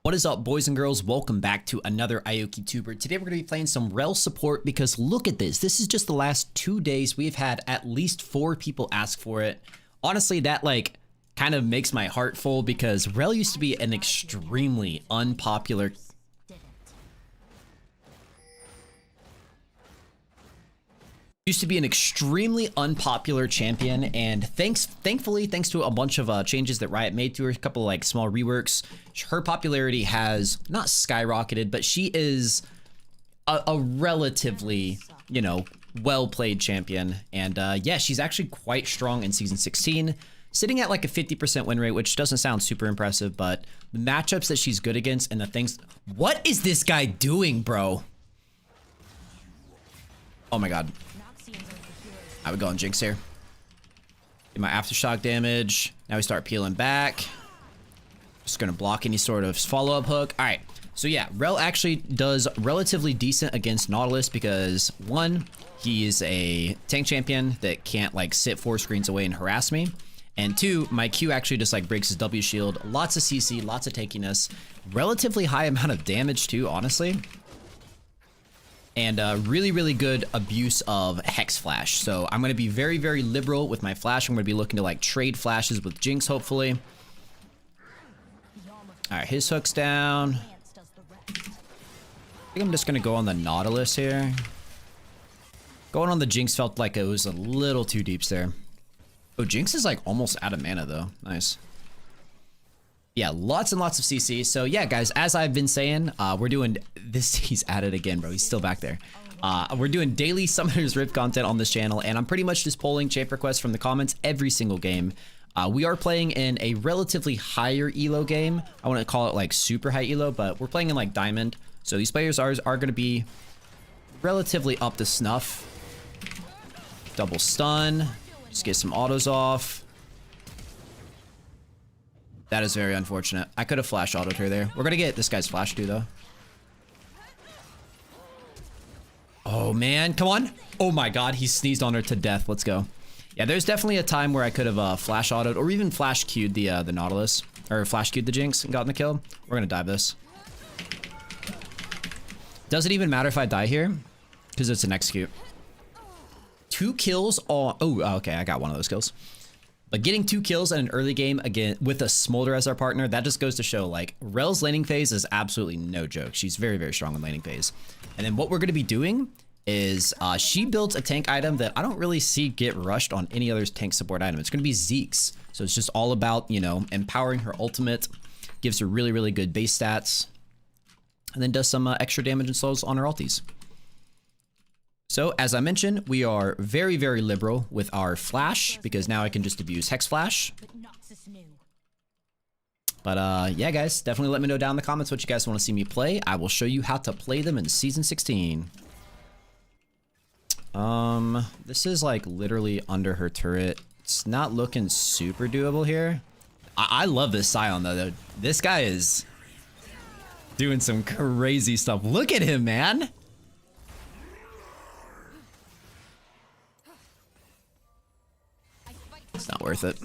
What is up, boys and girls? Welcome back to another Aoki Tuber. Today we're going to be playing some Rell support because look at this. This is just the last 2 days. We've had at least 4 people ask for it. Honestly, that kind of makes my heart full because Rell used to be an extremely unpopular champion, and thankfully, thanks to a bunch of changes that Riot made to her, a couple of small reworks, her popularity has not skyrocketed, but she is a relatively, well-played champion. And yeah, she's actually quite strong in Season 16, sitting at like a 50% win rate, which doesn't sound super impressive, but the matchups that she's good against and the things... What is this guy doing, bro? Oh my god. I would go on Jinx here. Get my aftershock damage. Now we start peeling back. Just gonna block any sort of follow-up hook. All right, so yeah, Rell actually does relatively decent against Nautilus because one, he is a tank champion that can't sit 4 screens away and harass me. And 2, my Q actually just breaks his W shield. Lots of CC, lots of tankiness. Relatively high amount of damage too, honestly. And really, really good abuse of Hex Flash. So I'm going to be very, very liberal with my Flash. I'm going to be looking to trade flashes with Jinx, hopefully. All right, his hook's down. I think I'm just going to go on the Nautilus here. Going on the Jinx felt like it was a little too deep there. Oh, Jinx is almost out of mana though. Nice. Yeah, lots and lots of CC. So yeah, guys, as I've been saying, we're doing this. He's at it again, bro. He's still back there. We're doing daily Summoner's Rift content on this channel, and I'm pretty much just pulling champ requests from the comments every single game. We are playing in a relatively higher elo game. I wouldn't call it super high elo, but we're playing in Diamond. So these players are going to be relatively up to snuff. Double stun. Just get some autos off. That is very unfortunate. I could have flash autoed her there. We're gonna get this guy's flash too, though. Oh man, come on. Oh my god, he sneezed on her to death. Let's go. Yeah, there's definitely a time where I could have flash autoed or even flash queued the Nautilus, or flash queued the Jinx and gotten the kill. We're gonna dive this. Does it even matter if I die here? Because it's an execute. 2 kills on... Oh, okay, I got one of those kills. But getting 2 kills in an early game, again, with a Smolder as our partner, that just goes to show, Rell's laning phase is absolutely no joke. She's very, very strong in laning phase. And then what we're going to be doing is she built a tank item that I don't really see get rushed on any other tank support item. It's going to be Zeke's. So it's just all about, empowering her ultimate, gives her really, really good base stats, and then does some extra damage and slows on her ultis. So, as I mentioned, we are very, very liberal with our flash because now I can just abuse Hex Flash. But yeah, guys, definitely let me know down in the comments what you guys want to see me play. I will show you how to play them in Season 16. This is literally under her turret. It's not looking super doable here. I love this Scion though. This guy is doing some crazy stuff. Look at him, man. It's not worth it.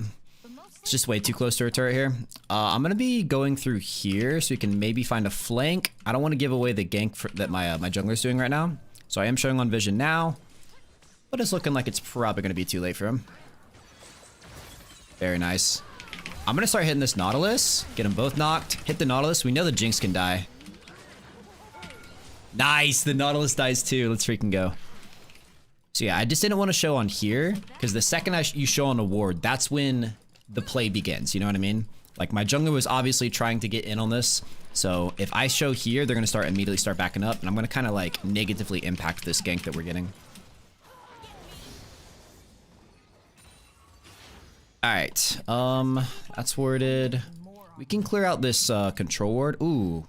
It's just way too close to her turret here. I'm going to be going through here so we can maybe find a flank. I don't want to give away the gank that my jungler's doing right now. So I am showing on vision now. But it's looking like it's probably going to be too late for him. Very nice. I'm going to start hitting this Nautilus. Get them both knocked. Hit the Nautilus. We know the Jinx can die. Nice. The Nautilus dies too. Let's freaking go. So yeah, I just didn't want to show on here because the second you show on a ward, that's when the play begins. You know what I mean? My jungler was obviously trying to get in on this. So if I show here, they're going to immediately start backing up. And I'm going to kind of negatively impact this gank that we're getting. All right. That's warded. We can clear out this control ward. Ooh.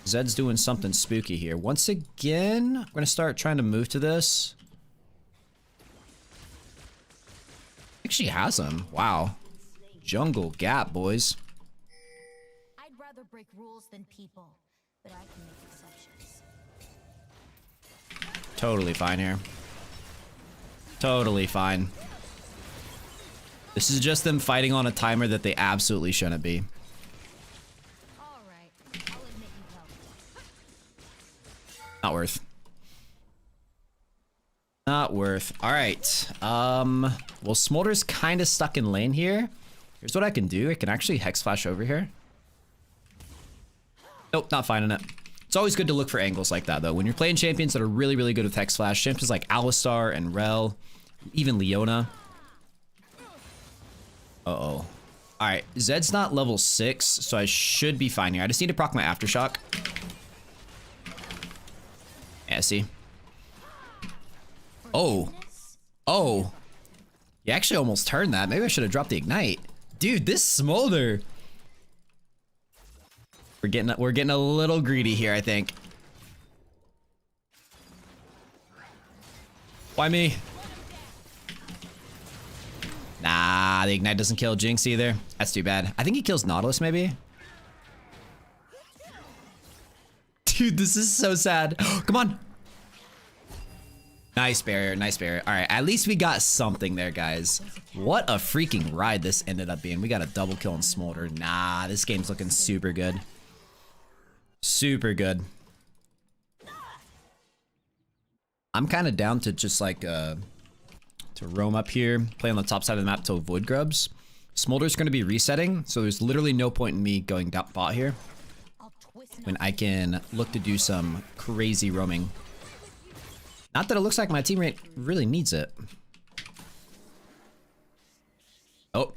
Zed's doing something spooky here. Once again, I'm going to start trying to move to this. I think she has him. Wow. Jungle gap, boys. I'd rather break rules than people, but I can make exceptions. Totally fine here. Totally fine. This is just them fighting on a timer that they absolutely shouldn't be. All right. Not worth. Not worth. All right. Well, Smolder's kind of stuck in lane here. Here's what I can do. I can actually Hex Flash over here. Nope, not finding it. It's always good to look for angles like that, though. When you're playing champions that are really, really good with Hex Flash, champions like Alistar and Rell, even Leona. Uh-oh. All right, Zed's not level 6, so I should be fine here. I just need to proc my Aftershock. Yeah, see? Oh. Oh. You actually almost turned that. Maybe I should have dropped the Ignite. Dude, this Smolder. We're getting a little greedy here, I think. Why me? Nah, the Ignite doesn't kill Jinx either. That's too bad. I think he kills Nautilus, maybe. Dude, this is so sad. Come on. Nice barrier, nice barrier. All right, at least we got something there, guys. What a freaking ride this ended up being. We got a double kill on Smolder. Nah, this game's looking super good. Super good. I'm kind of down to just like to roam up here, play on the top side of the map to avoid grubs. Smolder's going to be resetting, so there's literally no point in me going down bot here when I can look to do some crazy roaming. Not that it looks like my teammate really needs it. Oh.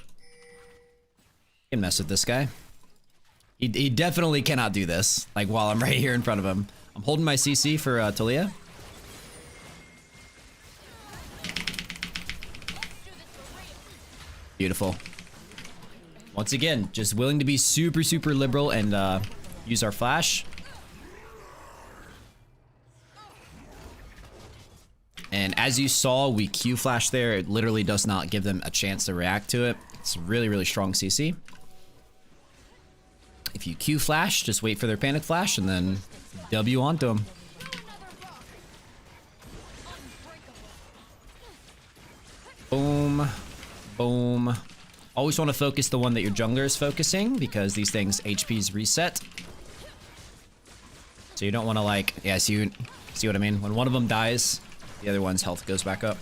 Can mess with this guy. He definitely cannot do this, like while I'm right here in front of him. I'm holding my CC for Talia. Beautiful. Once again, just willing to be super, super liberal and use our flash. And as you saw, we Q flash there. It literally does not give them a chance to react to it. It's really, really strong CC. If you Q flash, just wait for their panic flash and then W onto them. Boom. Boom. Always want to focus the one that your jungler is focusing because these things HP's reset. So you don't want to like, yeah, see what I mean? When one of them dies, the other one's health goes back up.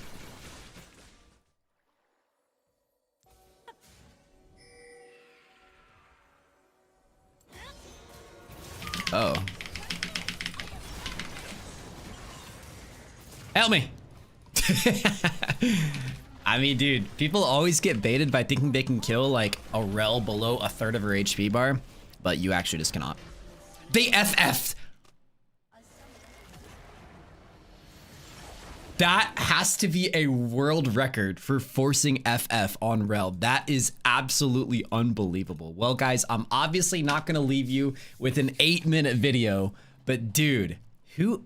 Oh. Help me! I mean, dude, people always get baited by thinking they can kill like a Rell below a third of her HP bar, but you actually just cannot. They FF'd! That has to be a world record for forcing FF on Rell. That is absolutely unbelievable. Well, guys, I'm obviously not going to leave you with an 8-minute video, but dude, who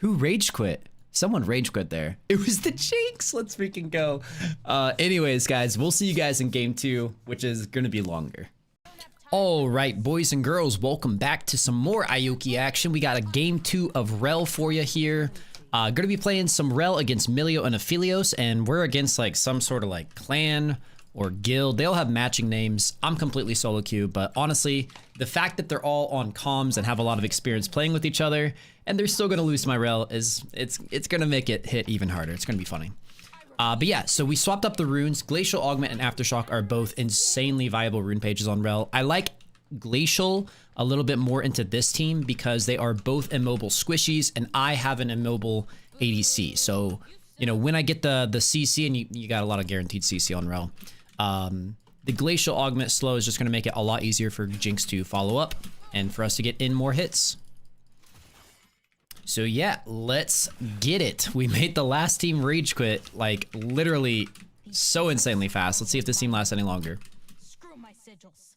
rage quit? Someone rage quit there. It was the Jinx. Let's freaking go. Anyways, guys, we'll see you guys in game 2, which is going to be longer. All right, boys and girls, welcome back to some more Ioki action. We got a game 2 of Rell for you here. Gonna be playing some Rell against Milio and Aphelios, and we're against like some sort of like clan or guild. They all have matching names. I'm completely solo queue, but honestly, the fact that they're all on comms and have a lot of experience playing with each other, and they're still gonna lose to my Rell is it's gonna make it hit even harder. It's gonna be funny. But yeah, so we swapped up the runes. Glacial, Augment, and Aftershock are both insanely viable rune pages on Rell. I like Glacial a little bit more into this team because they are both immobile squishies and I have an immobile ADC. So, you know, when I get the CC, and you got a lot of guaranteed CC on Rell, the Glacial Augment slow is just going to make it a lot easier for Jinx to follow up and for us to get in more hits. So yeah, let's get it. We made the last team rage quit like literally so insanely fast. Let's see if this team lasts any longer. Screw my sigils.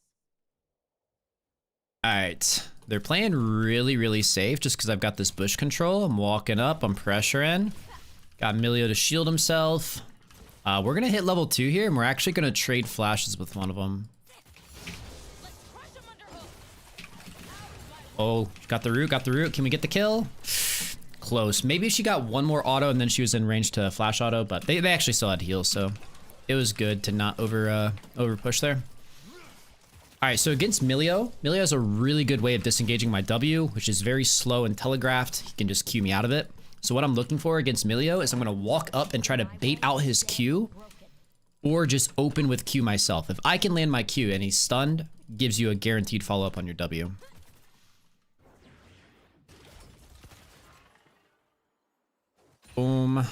All right, they're playing really, really safe just because I've got this bush control. I'm walking up, I'm pressuring. Got Milio to shield himself. We're gonna hit level 2 here, and we're actually gonna trade flashes with one of them. Oh, got the root, got the root. Can we get the kill? Close. Maybe she got one more auto and then she was in range to flash auto, but they actually still had heals, so it was good to not over push there. All right, so against Milio has a really good way of disengaging my W, which is very slow and telegraphed. He can just Q me out of it. So what I'm looking for against Milio is I'm gonna walk up and try to bait out his Q, or just open with Q myself. If I can land my Q and he's stunned, gives you a guaranteed follow-up on your W. Boom.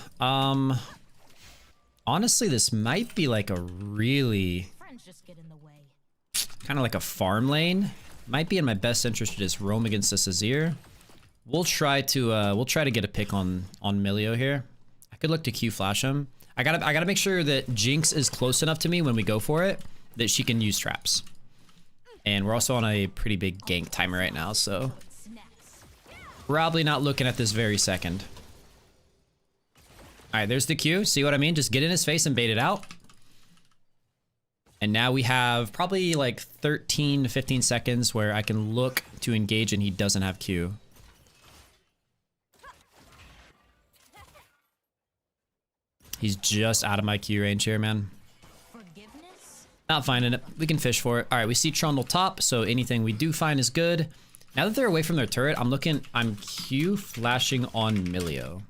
Honestly, this might be like a really kind of like a farm lane. Might be in my best interest to just roam against this Azir. We'll try to get a pick on Milio here. I could look to Q flash him. I gotta make sure that Jinx is close enough to me when we go for it that she can use traps. And we're also on a pretty big gank timer right now, so probably not looking at this very second. All right, there's the Q. See what I mean? Just get in his face and bait it out. And now we have probably like 13 to 15 seconds where I can look to engage and he doesn't have Q. He's just out of my Q range here, man. Not finding it. We can fish for it. All right, we see Trundle top, so anything we do find is good. Now that they're away from their turret, I'm Q flashing on Milio.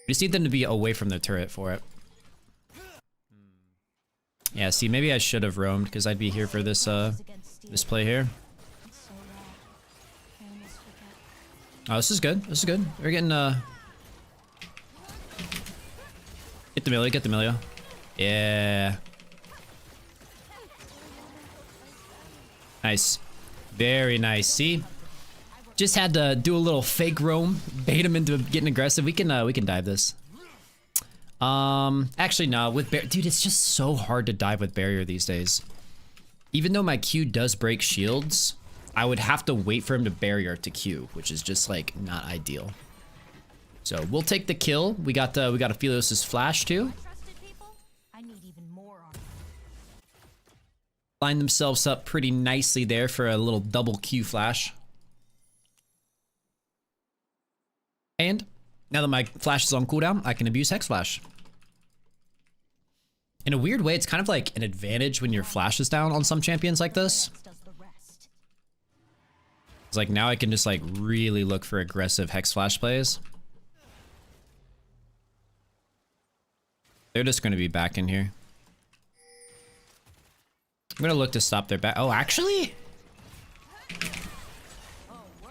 We just need them to be away from their turret for it. Yeah, see, maybe I should have roamed because I'd be here for this this play here. Oh, this is good. This is good. We're getting get the Milio, get the Milio. Yeah. Nice. Very nice. See? Just had to do a little fake roam, bait him into getting aggressive. We can dive this. Actually no, with dude, it's just so hard to dive with barrier these days. Even though my Q does break shields, I would have to wait for him to barrier to Q, which is just like not ideal. So we'll take the kill. We got Aphelios' flash too. Line themselves up pretty nicely there for a little double Q flash. And now that my flash is on cooldown, I can abuse Hex Flash. In a weird way, it's kind of like an advantage when your flash is down on some champions like this. It's like now I can just like really look for aggressive Hex Flash plays. They're just going to be back in here. I'm going to look to stop their back. Oh, actually?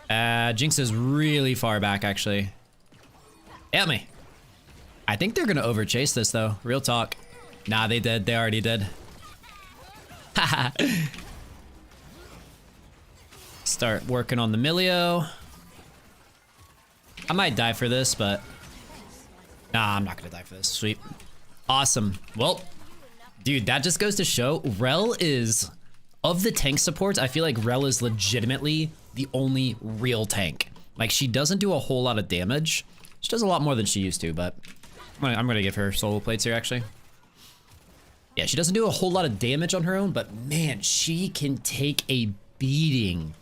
Jinx is really far back, actually. Help me. I think they're going to overchase this, though. Real talk. Nah, they did. They already did. Haha. Start working on the Milio. I might die for this, but... Nah, I'm not going to die for this. Sweet. Awesome. Well, dude, that just goes to show Rell is... Of the tank supports, I feel like Rell is legitimately the only real tank. Like, she doesn't do a whole lot of damage. She does a lot more than she used to, but... I'm gonna give her solo plates here, actually. Yeah, she doesn't do a whole lot of damage on her own, but man, she can take a beating.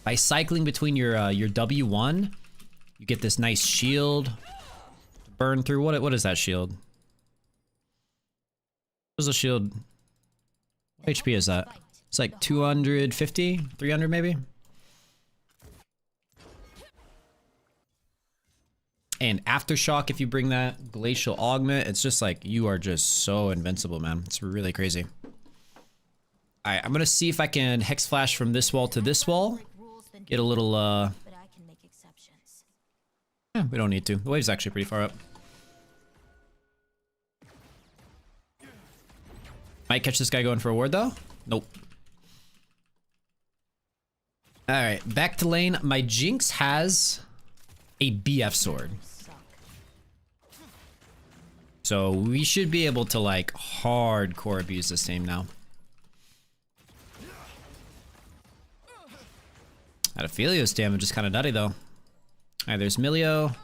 By cycling between your W1, you get this nice shield to burn through. What is that shield? What is the shield? What HP is that? It's like 250, 300 maybe? And Aftershock, if you bring that, Glacial Augment, it's just like, you are just so invincible, man. It's really crazy. Alright, I'm gonna see if I can Hex Flash from this wall to this wall. Get a little, yeah, we don't need to. The wave's actually pretty far up. Might catch this guy going for a ward, though. Nope. Alright, back to lane. My Jinx has a BF sword. So we should be able to like hardcore abuse this team now. That Aphelios damage is kind of nutty though. Alright, there's Milio.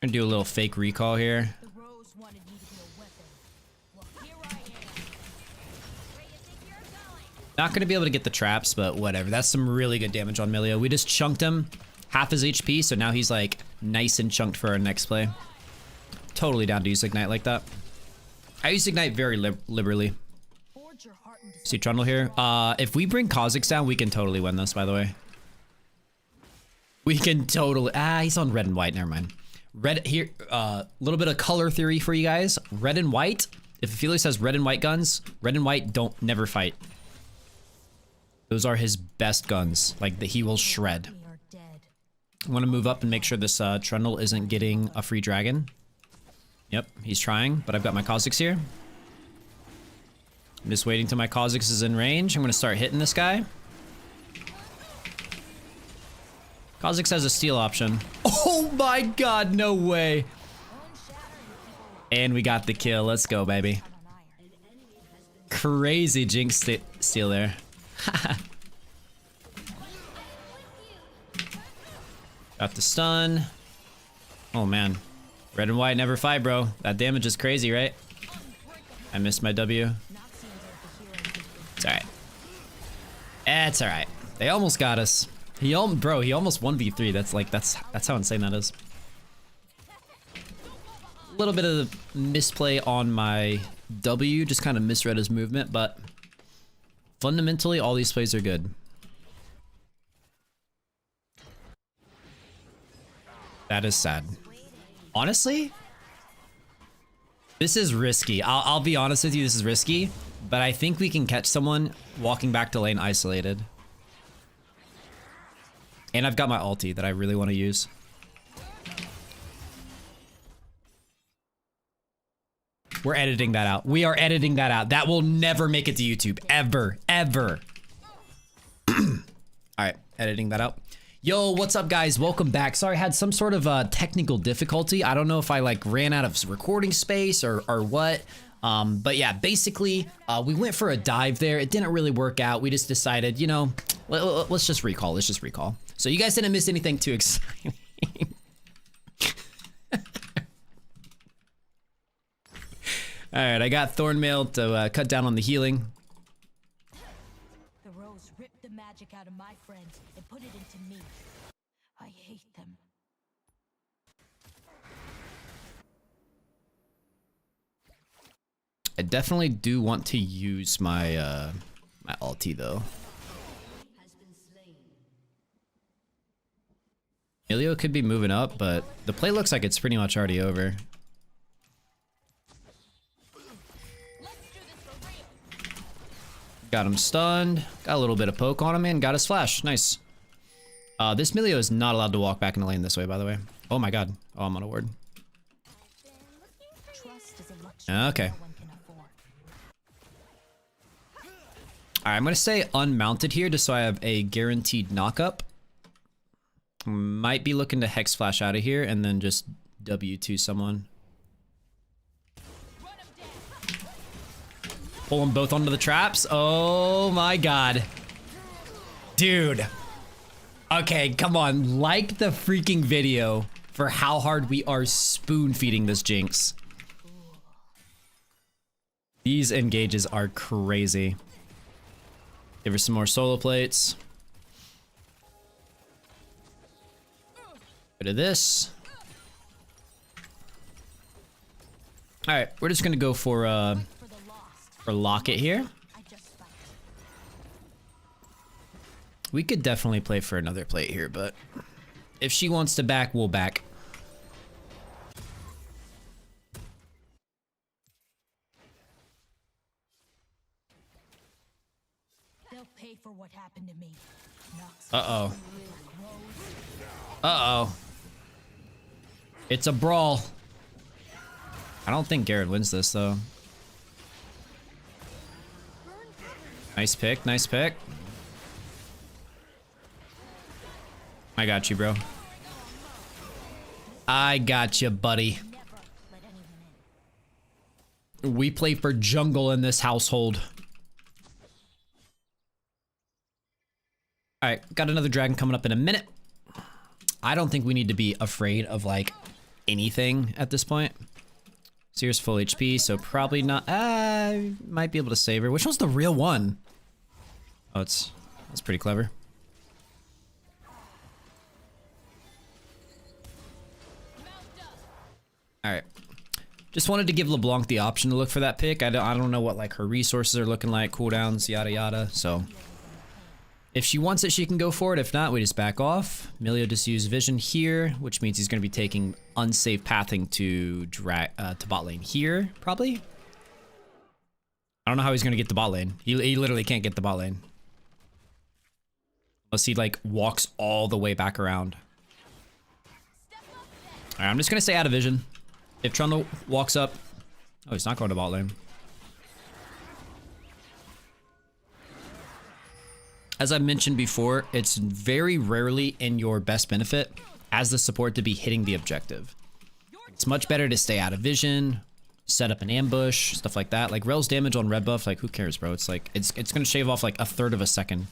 Gonna do a little fake recall here. Not gonna be able to get the traps, but whatever. That's some really good damage on Milio. We just chunked him half his HP, so now he's like nice and chunked for our next play. Totally down to use Ignite like that. I use Ignite very liberally. Forge your heart into See Trundle here. If we bring Kha'Zix down, we can totally win this, by the way. We can totally... he's on red and white. Never mind. Red here. Little bit of color theory for you guys. Red and white. If Felix has red and white guns, red and white don't never fight. Those are his best guns. Like, he will shred. we are dead. I want to move up and make sure this Trundle isn't getting a free dragon. Yep, he's trying, but I've got my Kha'Zix here. I'm just waiting till my Kha'Zix is in range. I'm going to start hitting this guy. Kha'Zix has a steal option. Oh my god, no way. And we got the kill. Let's go, baby. Crazy Jinx steal there. Got the stun. Oh man. Red and white never fight, bro. That damage is crazy, right? I missed my W. It's alright. It's alright. They almost got us. He almost 1v3. That's how insane that is. A little bit of misplay on my W, just kind of misread his movement, but fundamentally all these plays are good. That is sad. Honestly, this is risky. I'll be honest with you, this is risky, but I think we can catch someone walking back to lane isolated. And I've got my ulti that I really want to use. We're editing that out. We are editing that out. That will never make it to YouTube. Ever. Ever. Alright, editing that out. Yo, what's up guys? Welcome back. Sorry, I had some sort of technical difficulty. I don't know if I like ran out of recording space or what. But yeah, basically, we went for a dive there. It didn't really work out. We just decided, you know, let's just recall. Let's just recall. So you guys didn't miss anything too exciting. All right, I got Thornmail to cut down on the healing. The rose ripped the magic out of my friends and put it into me. I hate them. I definitely do want to use my my ulti though. Ilio could be moving up, but the play looks like it's pretty much already over. Got him stunned. Got a little bit of poke on him and got his flash. Nice. This Milio is not allowed to walk back in the lane this way, by the way. Oh my god. Oh, I'm on a ward. Okay. Alright, I'm gonna stay unmounted here just so I have a guaranteed knockup. Might be looking to Hex Flash out of here and then just W2 someone. Pull them both onto the traps. Oh my god. Dude. Okay, come on. Like the freaking video for how hard we are spoon feeding this Jinx. These engages are crazy. Give her some more solo plates. Rid of this. Alright, we're just gonna go for Locket here. We could definitely play for another plate here, but if she wants to back, we'll back. They'll pay for what happened to me. Uh-oh. Uh-oh. It's a brawl. I don't think Garrett wins this, though. Nice pick, nice pick. I got you, bro. I got you, buddy. We play for jungle in this household. All right, got another dragon coming up in a minute. I don't think we need to be afraid of like anything at this point. Seer's full HP, so probably not. Might be able to save her. Which one's the real one? Oh, that's pretty clever. All right, Just wanted to give LeBlanc the option to look for that pick. I don't know what like her resources are looking like, cooldowns, yada yada. So if she wants it, she can go for it. If not, we just back off. Milio just used vision here, which means he's going to be taking unsafe pathing to bot lane here, probably. I don't know how he's going to get the bot lane. He literally can't get the bot lane. Unless he like walks all the way back around. All right, I'm just going to stay out of vision. If Trundle walks up... Oh, he's not going to bot lane. As I've mentioned before, it's very rarely in your best benefit as the support to be hitting the objective. It's much better to stay out of vision, set up an ambush, stuff like that. Like Rell's damage on red buff, like who cares, bro? It's like, it's gonna shave off like 1/3 of a second.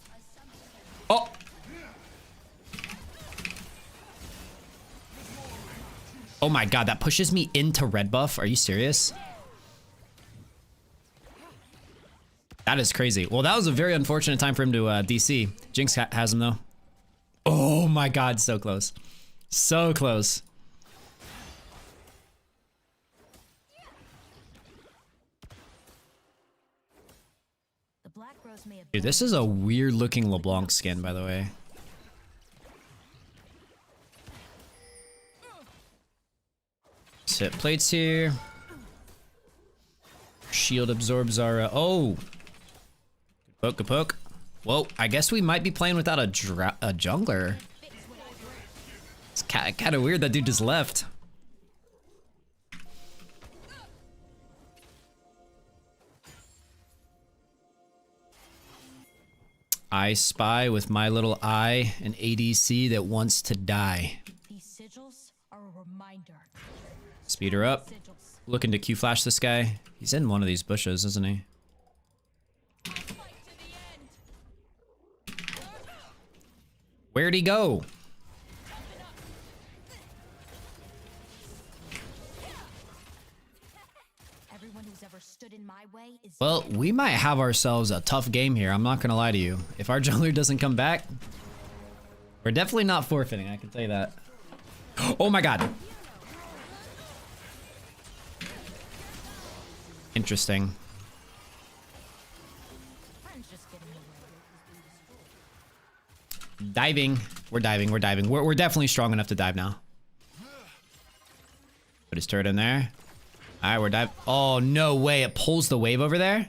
Oh! Oh my god, that pushes me into red buff. Are you serious? That is crazy. Well, that was a very unfortunate time for him to DC. Jinx has him though. Oh my god, so close. So close. The Black Rose may have Dude, this is a weird looking LeBlanc skin, by the way. Let's hit plates here. Shield absorbs our... oh! Good poke, good poke. Whoa, I guess we might be playing without a jungler. It's kind of weird that dude just left. I spy with my little eye an ADC that wants to die. These sigils are a reminder. Speed her up. Looking to Q flash this guy. He's in one of these bushes, isn't he? Where'd he go? Everyone who's ever stood in my way is Well, we might have ourselves a tough game here. I'm not gonna lie to you. If our jungler doesn't come back, we're definitely not forfeiting, I can tell you that. Oh my god. Interesting. friends just getting away. Diving. We're diving, we're diving. We're definitely strong enough to dive now. Put his turret in there. Alright, we're dive. Oh, no way. It pulls the wave over there.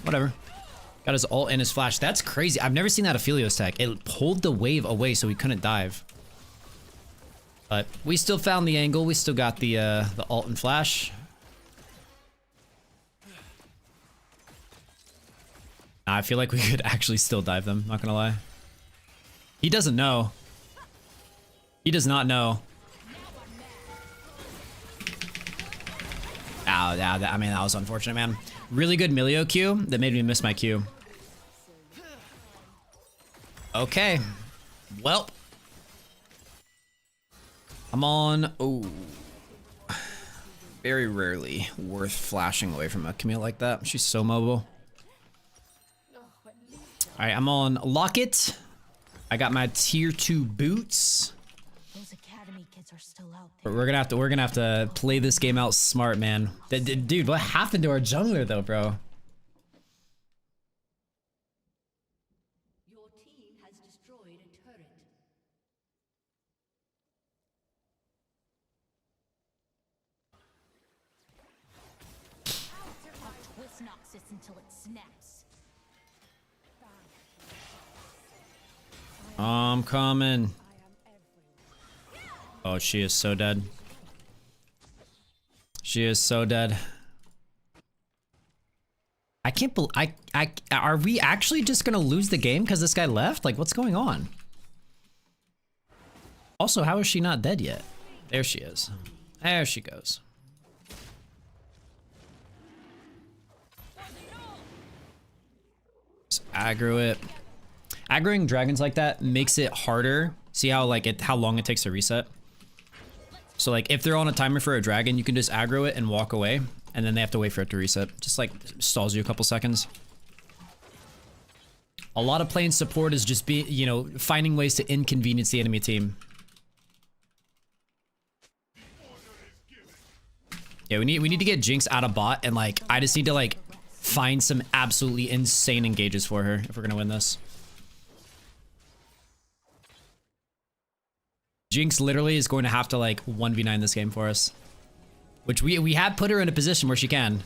Whatever. Got his ult and his flash. That's crazy. I've never seen that Aphelios tech. It pulled the wave away so we couldn't dive. But we still found the angle. We still got the ult and flash. I feel like we could actually still dive them. Not gonna lie. He doesn't know. He does not know. Ow, yeah, I mean, that was unfortunate, man. Really good Milio Q that made me miss my Q. Okay. Well. I'm on... oh. Very rarely worth flashing away from a Camille like that. She's so mobile. Alright, I'm on Locket. I got my tier 2 boots. Those academy kids are still out there. We're gonna have to play this game out smart, man. Dude, what happened to our jungler though, bro? Your team has destroyed a turret. I'll twist Noxus until it snaps. I'm coming. Oh, she is so dead. She is so dead. I can't believe are we actually just gonna lose the game because this guy left? Like, what's going on? Also, how is she not dead yet? There she is. There she goes. Just aggro it. Aggroing dragons like that makes it harder. See how how long it takes to reset? So like if they're on a timer for a dragon, you can just aggro it and walk away, and then they have to wait for it to reset. Just like stalls you a couple seconds. A lot of playing support is just finding ways to inconvenience the enemy team. Yeah, we need to get Jinx out of bot, and like I just need to like find some absolutely insane engages for her if we're gonna win this. Jinx literally is going to have to like 1v9 this game for us, which we have put her in a position where she can.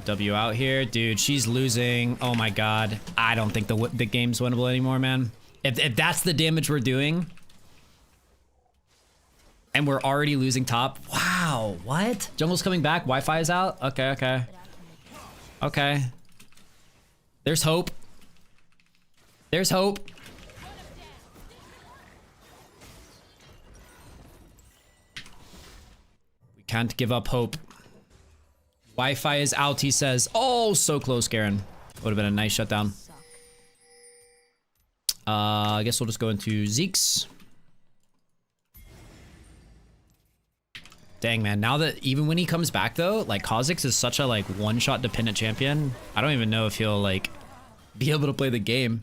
W out here, dude. She's losing. Oh my god, I don't think the game's winnable anymore, man. If that's the damage we're doing, and we're already losing top. Wow, what? Jungle's coming back. Wi-Fi is out. Okay, okay, okay. There's hope. There's hope. We can't give up hope. Wi-Fi is out, he says. Oh, so close, Garen. Would have been a nice shutdown. I guess we'll just go into Zeke's. Dang, man. Now that even when he comes back, though, like Kha'Zix is such a like one-shot dependent champion. I don't even know if he'll like be able to play the game.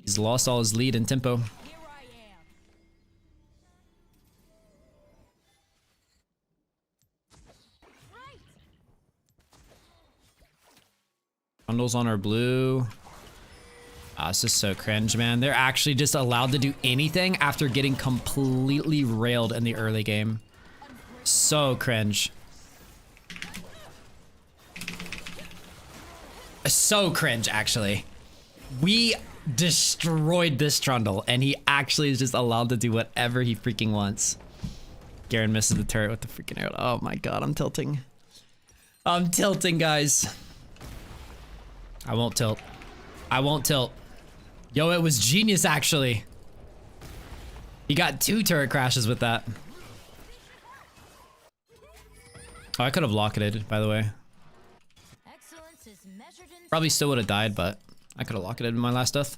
He's lost all his lead and tempo. Bundles on our blue. This is so cringe, man. They're actually just allowed to do anything after getting completely railed in the early game. So cringe. So cringe, actually. We destroyed this Trundle, and he actually is just allowed to do whatever he freaking wants. Garen misses the turret with the freaking arrow. Oh my god, I'm tilting. I'm tilting, guys. I won't tilt. I won't tilt. Yo, it was genius, actually. He got 2 turret crashes with that. Oh, I could have locketed, by the way. Probably still would have died, but I could have locketed in my last death.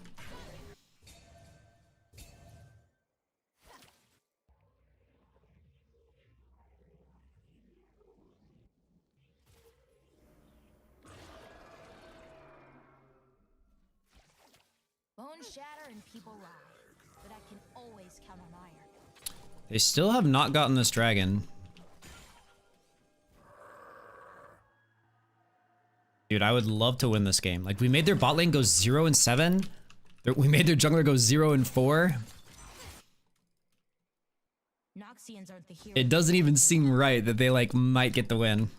Shatter and people rise, but I can always count on iron. They still have not gotten this dragon. Dude, I would love to win this game. Like, we made their bot lane go 0-7. We made their jungler go 0-4. Noxians aren't the hero. It doesn't even seem right that they like might get the win.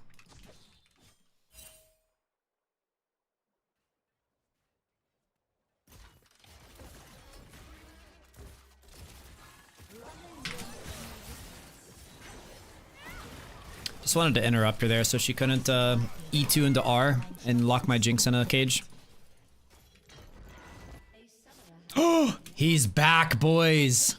Just wanted to interrupt her there so she couldn't E2 into R and lock my Jinx in a cage. Oh, he's back, boys.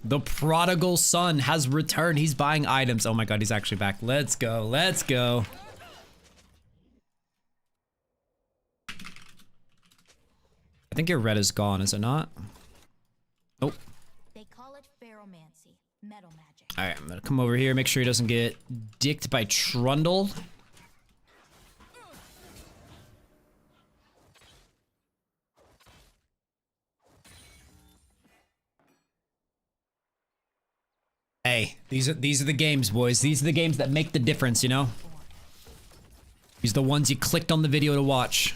The prodigal son has returned. He's buying items. Oh my god, he's actually back. Let's go. Let's go. I think your red is gone, is it not? Nope. They call it ferromancy, metal magic. All right, I'm gonna come over here, make sure he doesn't get dicked by Trundle. Hey, these are the games, boys. These are the games that make the difference, you know? These are the ones you clicked on the video to watch.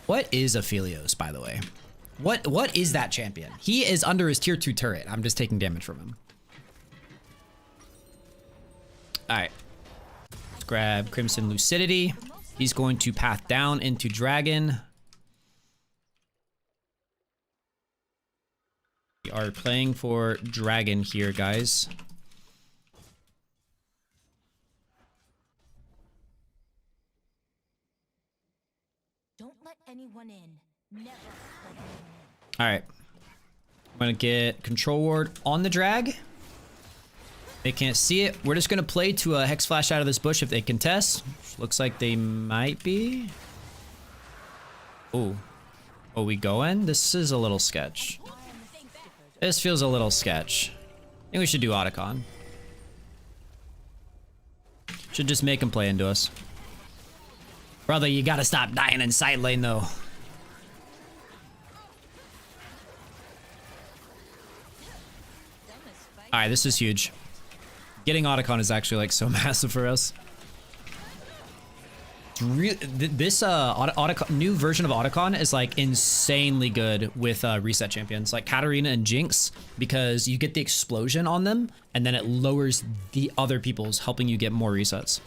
What is Aphelios, by the way? What is that champion? He is under his tier 2 turret. I'm just taking damage from him. Alright. Let's grab Crimson Lucidity. He's going to path down into Dragon. We are playing for Dragon here, guys. Don't let anyone in. Never let anyone in. All right. I'm going to get Control Ward on the drag. They can't see it. We're just going to play to a Hex Flash out of this bush if they contest. Looks like they might be. Oh. Oh, we going? This is a little sketch. This feels a little sketch. I think we should do Otacon. Should just make him play into us. Brother, you gotta stop dying in side lane though. Alright, this is huge. Getting Otacon is actually like so massive for us. This new version of Otacon is like insanely good with reset champions like Katarina and Jinx, because you get the explosion on them and then it lowers the other people's, helping you get more resets.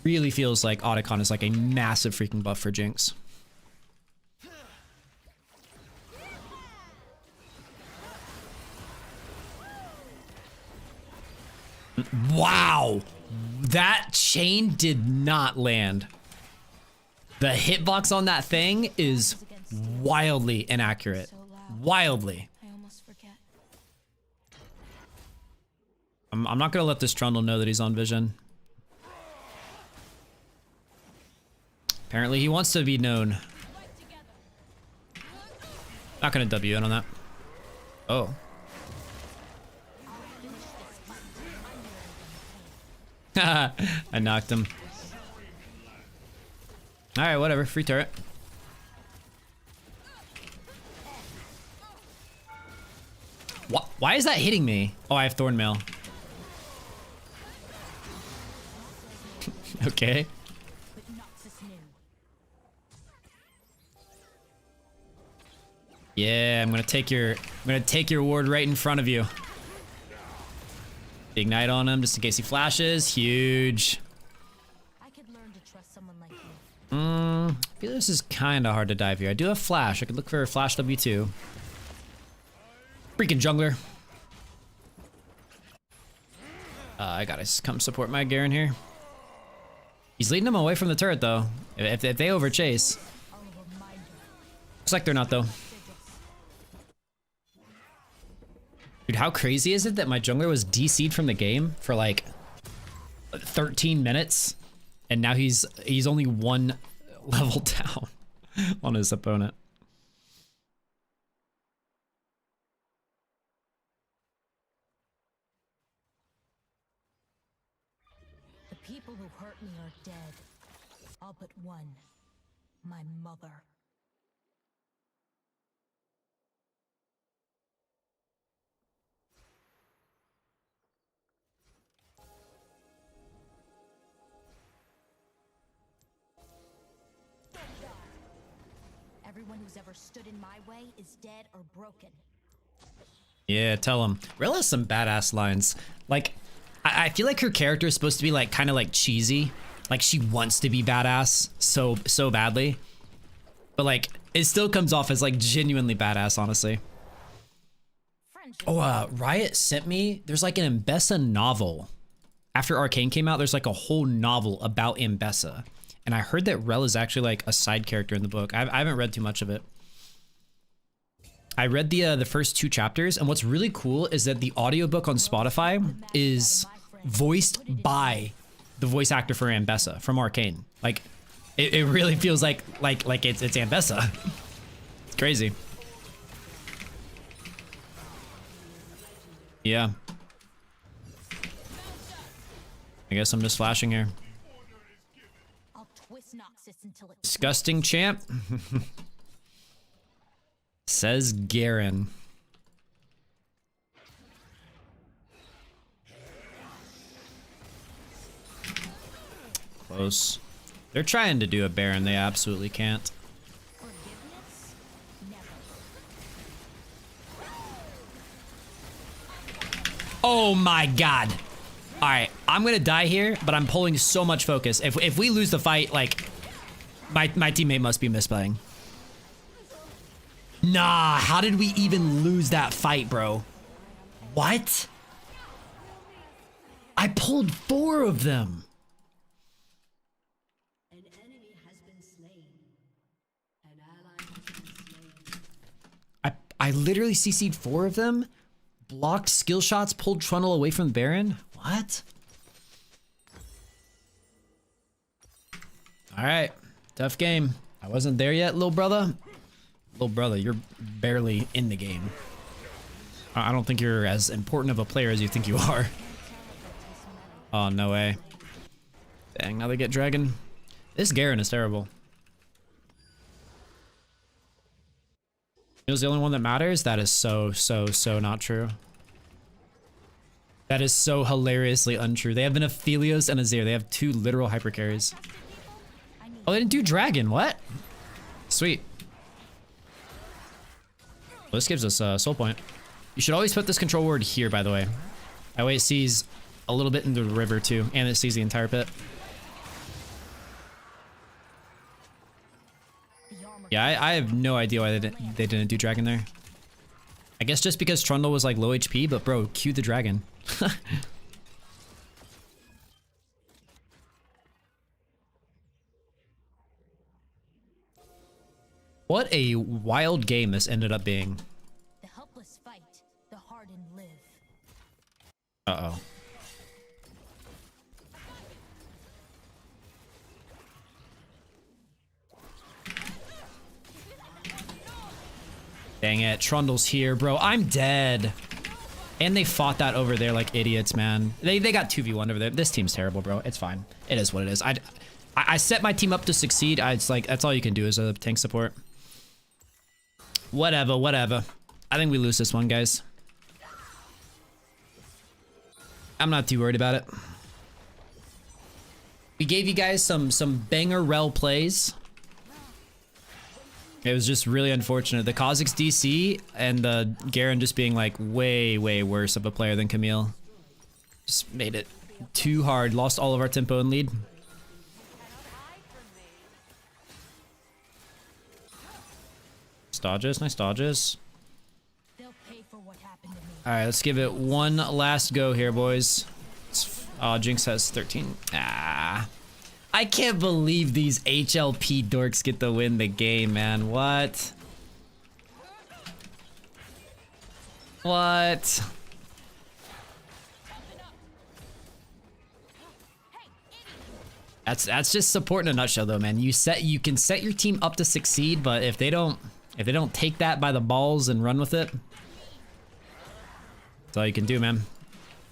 Really feels like Otacon is like a massive freaking buff for Jinx. Wow, that chain did not land. The hitbox on that thing is wildly inaccurate. Wildly. I almost forget. I'm not gonna let this Trundle know that he's on vision. Apparently he wants to be known. Not gonna W in on that. Oh. I knocked him. Alright, whatever. Free turret. Why is that hitting me? Oh, I have Thornmail. Okay. Yeah, I'm gonna take your ward right in front of you. Ignite on him just in case he flashes. Huge. I could learn to trust someone like you. I feel this is kind of hard to dive here. I do have flash. I could look for a flash W2. Freaking jungler. I gotta come support my Garen here. He's leading him away from the turret though. If they overchase. Looks like they're not though. Dude, how crazy is it that my jungler was DC'd from the game for like 13 minutes and now he's only one level down on his opponent. The people who hurt me are dead. All but one. My mother. Everyone who's ever stood in my way is dead or broken. Yeah, tell him. Rell has some badass lines. Like, I feel like her character is supposed to be like kind of like cheesy. Like she wants to be badass so badly. But like, it still comes off as like genuinely badass, honestly. Oh, Riot sent me, there's like an Mbessa novel. After Arcane came out, there's like a whole novel about Mbessa. And I heard that Rell is actually like a side character in the book. I haven't read too much of it. I read the first 2 chapters, and what's really cool is that the audiobook on Spotify is voiced by the voice actor for Mbessa from Arcane. Like, it really feels like it's Mbessa. It's crazy. Yeah. I guess I'm just flashing here. Disgusting champ. Says Garen. Close. They're trying to do a Baron. They absolutely can't. Oh my god. Alright, I'm gonna die here, but I'm pulling so much focus. If we lose the fight, like, my teammate must be misplaying. Nah, how did we even lose that fight, bro? What? I pulled 4 of them. An enemy has been slain. An ally has been slain. I literally CC'd 4 of them, blocked skill shots, pulled Trundle away from Baron. What? All right, tough game. I wasn't there yet, little brother. Little brother, you're barely in the game. I don't think you're as important of a player as you think you are. Oh, no way. Dang, now they get dragon. This Garen is terrible. It was the only one that matters? That is so not true. That is so hilariously untrue. They have an Aphelios and a Zir. They have 2 literal hyper carries. Oh, they didn't do dragon. What? Sweet. Well, this gives us a soul point. You should always put this control ward here, by the way. That way it sees a little bit into the river too, and it sees the entire pit. Yeah, I have no idea why they didn't do dragon there. I guess just because Trundle was like low HP, but bro, cue the dragon. What a wild game this ended up being. The helpless fight, the hardened live. Uh-oh. Dang it, Trundle's here, bro. I'm dead. And they fought that over there like idiots, man. They got 2v1 over there. This team's terrible, bro. It's fine. It is what it is. I set my team up to succeed. It's like, that's all you can do as a tank support. Whatever, whatever. I think we lose this one, guys. I'm not too worried about it. We gave you guys some banger Rell plays. It was just really unfortunate. The Kha'Zix DC and the Garen just being like way worse of a player than Camille. Just made it too hard. Lost all of our tempo and lead. Nice dodges, nice dodges. Alright, let's give it one last go here, boys. Jinx has 13. Ah. I can't believe these HLP dorks get to win the game, man. What? What? That's just support in a nutshell, though, man. You can set your team up to succeed, but if they don't take that by the balls and run with it, that's all you can do, man.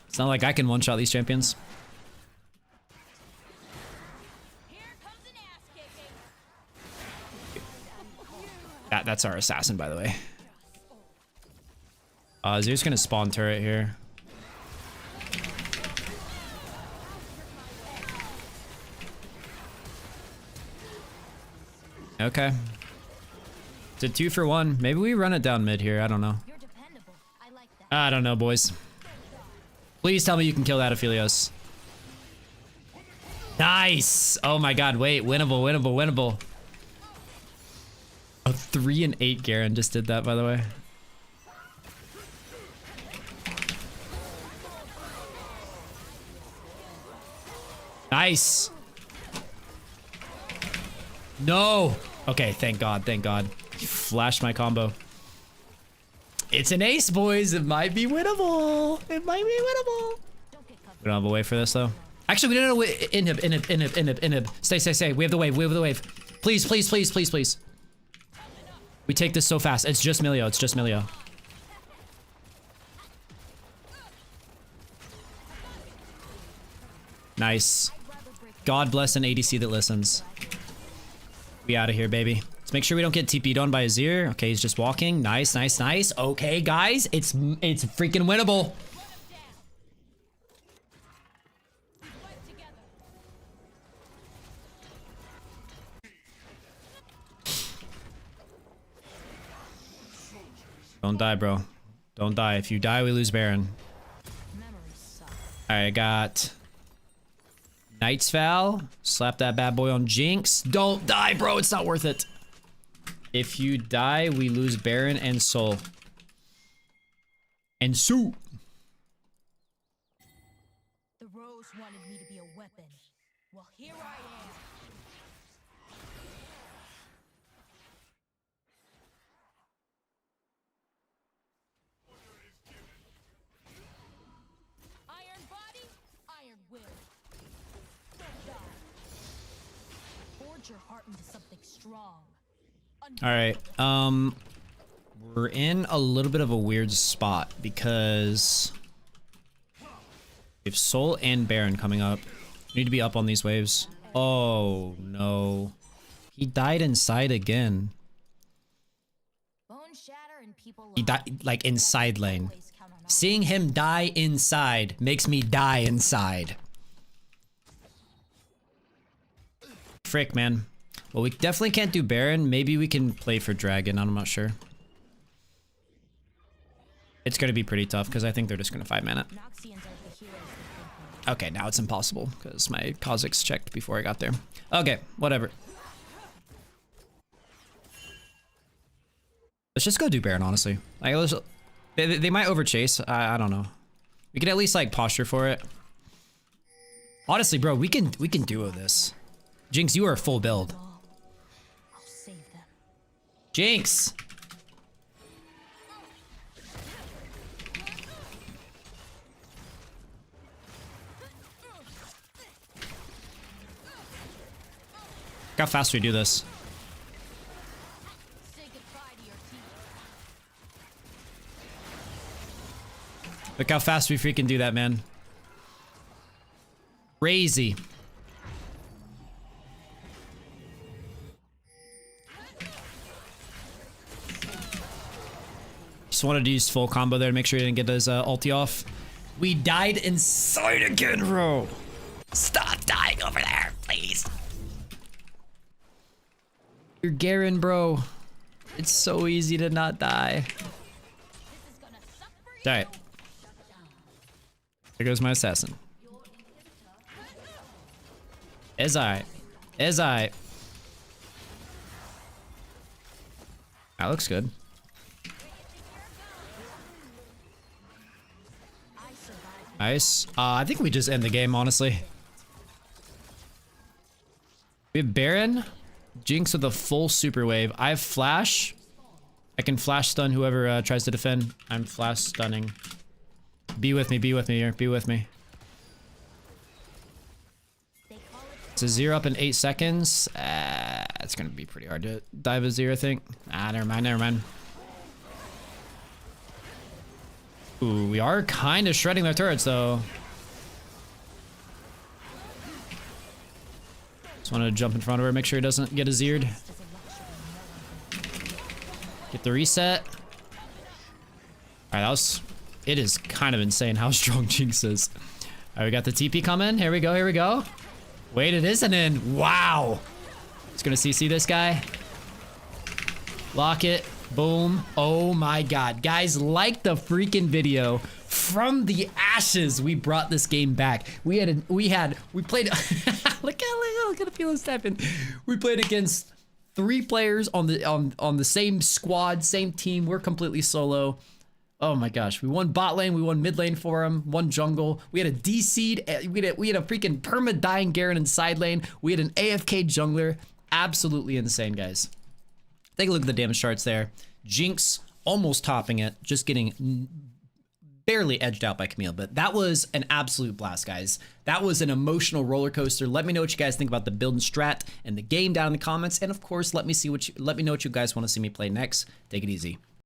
It's not like I can one-shot these champions. That's our assassin, by the way. Zir's gonna spawn turret here. Okay. It's a 2 for 1. Maybe we run it down mid here. I don't know. I don't know, boys. Please tell me you can kill that Aphelios. Nice! Oh my god, wait. Winnable, winnable, winnable. A 3 and 8 Garen just did that, by the way. Nice. No. Okay, thank God, thank God. Flashed my combo. It's an ace, boys. It might be winnable. It might be winnable. We don't have a wave for this, though. Actually, we don't know. Inhib. Stay. We have the wave. We have the wave. Please. We take this so fast. It's just Milio. It's just Milio. Nice. God bless an ADC that listens. We out of here, baby. Let's make sure we don't get TP'd on by Azir. Okay, he's just walking. Nice. Okay, guys. It's freaking winnable. Don't die, bro. Don't die. If you die, we lose Baron. Alright, I got Knight's Vow. Slap that bad boy on Jinx. Don't die, bro. It's not worth it. If you die, we lose Baron and Soul. And Sue. The Rose wanted me to be a weapon. Well, here I am. Iron body, iron will. Don't die. Forge your heart into something strong. All right. We're in a little bit of a weird spot because We have Soul and Baron coming up. We need to be up on these waves. Oh, no. He died inside again. Bone shatter and people He died, like, inside lane. Seeing him die inside makes me die inside. Frick, man. Well, we definitely can't do Baron. Maybe we can play for Dragon. I'm not sure. It's going to be pretty tough because I think they're just going to 5-mana. Okay, now it's impossible because my Kha'Zix checked before I got there. Okay, whatever. Let's just go do Baron, honestly. Like, they might overchase. I don't know. We can at least like posture for it. Honestly, bro, we can duo this. Jinx, you are full build. I'll save them. Jinx. Look how fast we do this. Say goodbye to your team. Look how fast we freaking do that, man. Crazy. Just wanted to use full combo there to make sure he didn't get his ulti off. We died inside again, bro. Stop dying over there, please. You're Garen, bro. It's so easy to not die. Alright. There goes my assassin. Is I. That looks good. Nice. I think we just end the game, honestly. We have Baron. Jinx with a full super wave. I have flash. I can flash stun whoever tries to defend. I'm flash stunning. Be with me here. Be with me. It's a 0 up in 8 seconds. It's gonna be pretty hard to dive a 0, I think. Ah, never mind. Ooh, we are kind of shredding their turrets, though. Just want to jump in front of her, make sure he doesn't get a Zered. Get the reset. Alright, it is kind of insane how strong Jinx is. Alright, we got the TP coming. Here we go. Wait, it isn't in. Wow. Just gonna CC this guy. Lock it. Boom. Oh my god. Guys, like the freaking video. From the ashes, we brought this game back. We played look at the feeling stepping. We played against 3 players on the same squad, same team. We're completely solo. Oh my gosh. We won bot lane, we won mid lane for him, won jungle. We had a DC'd, we had a freaking perma-dying Garen in side lane. We had an AFK jungler. Absolutely insane, guys. Take a look at the damage charts there. Jinx almost topping it, just getting barely edged out by Camille, but that was an absolute blast, guys. That was an emotional roller coaster. Let me know what you guys think about the build and strat and the game down in the comments, and of course, let me know what you guys want to see me play next. Take it easy.